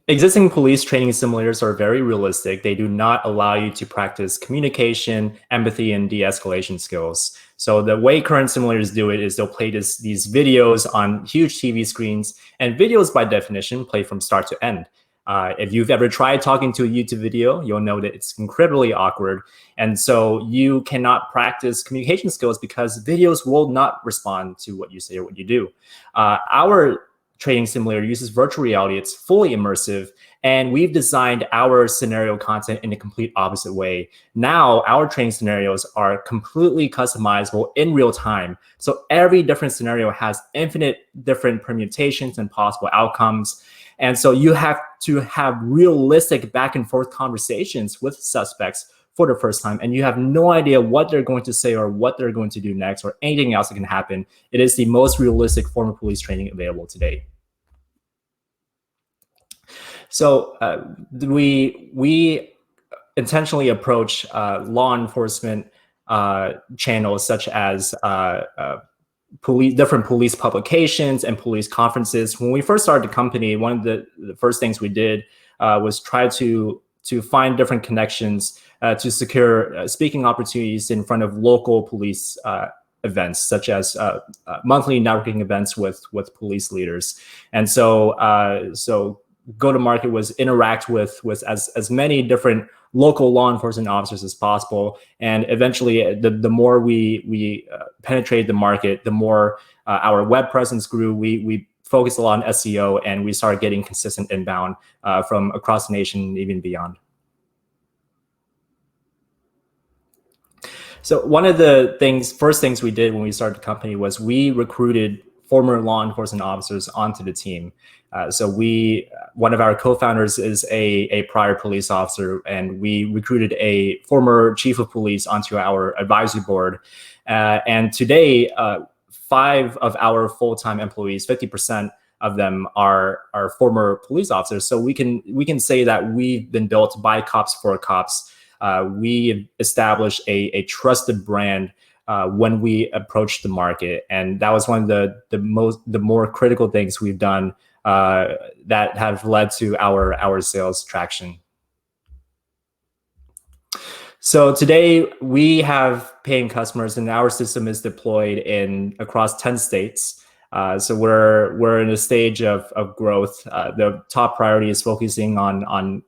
Existing police training simulators are very realistic. They do not allow you to practice communication, empathy, and de-escalation skills. So the way current simulators do it is they'll play these videos on huge TV screens, and videos by definition play from start to end. If you've ever tried talking to a YouTube video, you'll know that it's incredibly awkward. And so you cannot practice communication skills because videos will not respond to what you say or what you do. Our training simulator uses virtual reality. It's fully immersive, and we've designed our scenario content in a complete opposite way. Now, our training scenarios are completely customizable in real time. So every different scenario has infinite different permutations and possible outcomes. And so you have to have realistic back and forth conversations with suspects for the first time, and you have no idea what they're going to say or what they're going to do next or anything else that can happen. It is the most realistic form of police training available today. So we intentionally approach law enforcement channels such as different police publications and police conferences. When we first started the company, one of the first things we did was try to find different connections to secure speaking opportunities in front of local police events, such as monthly networking events with police leaders. And so go-to-market was interact with as many different local law enforcement officers as possible. And eventually, the more we penetrated the market, the more our web presence grew. We focused a lot on SEO, and we started getting consistent inbound from across the nation, even beyond. So one of the first things we did when we started the company was we recruited former law enforcement officers onto the team. So one of our co-founders is a prior police officer, and we recruited a former chief of police onto our advisory board. And today, 5 of our full-time employees, 50% of them are former police officers. So we can say that we've been built by cops for cops. We established a trusted brand when we approached the market, and that was one of the more critical things we've done that have led to our sales traction. So today we have paying customers, and our system is deployed across 10 states. So we're in a stage of growth. The top priority is focusing on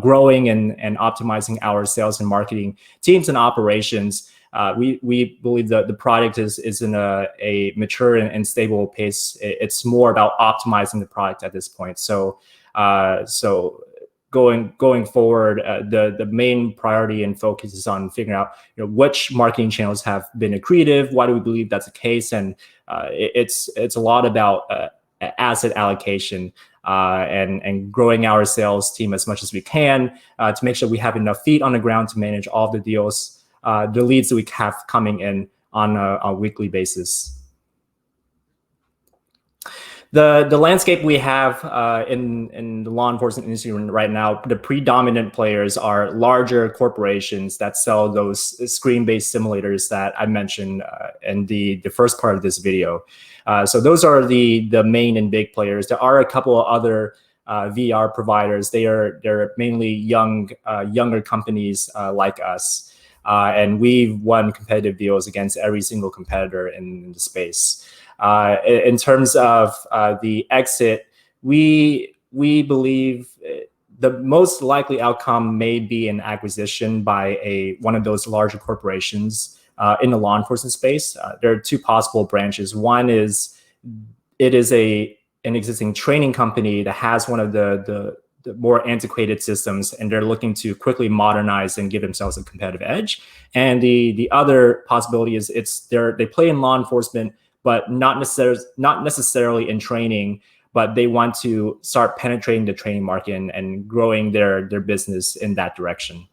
growing and optimizing our sales and marketing teams and operations. We believe that the product is in a mature and stable pace. It's more about optimizing the product at this point. So going forward, the main priority and focus is on figuring out which marketing channels have been accretive. Why do we believe that's the case? And it's a lot about asset allocation and growing our sales team as much as we can to make sure we have enough feet on the ground to manage all the deals. The leads that we have coming in on a weekly basis. The landscape we have in the law enforcement industry right now, the predominant players are larger corporations that sell those screen-based simulators that I mentioned in the first part of this video. So those are the main and big players. There are a couple of other VR providers. They're mainly younger companies like us. And we've won competitive deals against every single competitor in the space. In terms of the exit, we believe the most likely outcome may be an acquisition by one of those larger corporations in the law enforcement space. There are 2 possible branches. One is it is an existing training company that has one of the more antiquated systems, and they're looking to quickly modernize and give themselves a competitive edge. And the other possibility is they play in law enforcement, but not necessarily in training, but they want to start penetrating the training market and growing their business in that direction.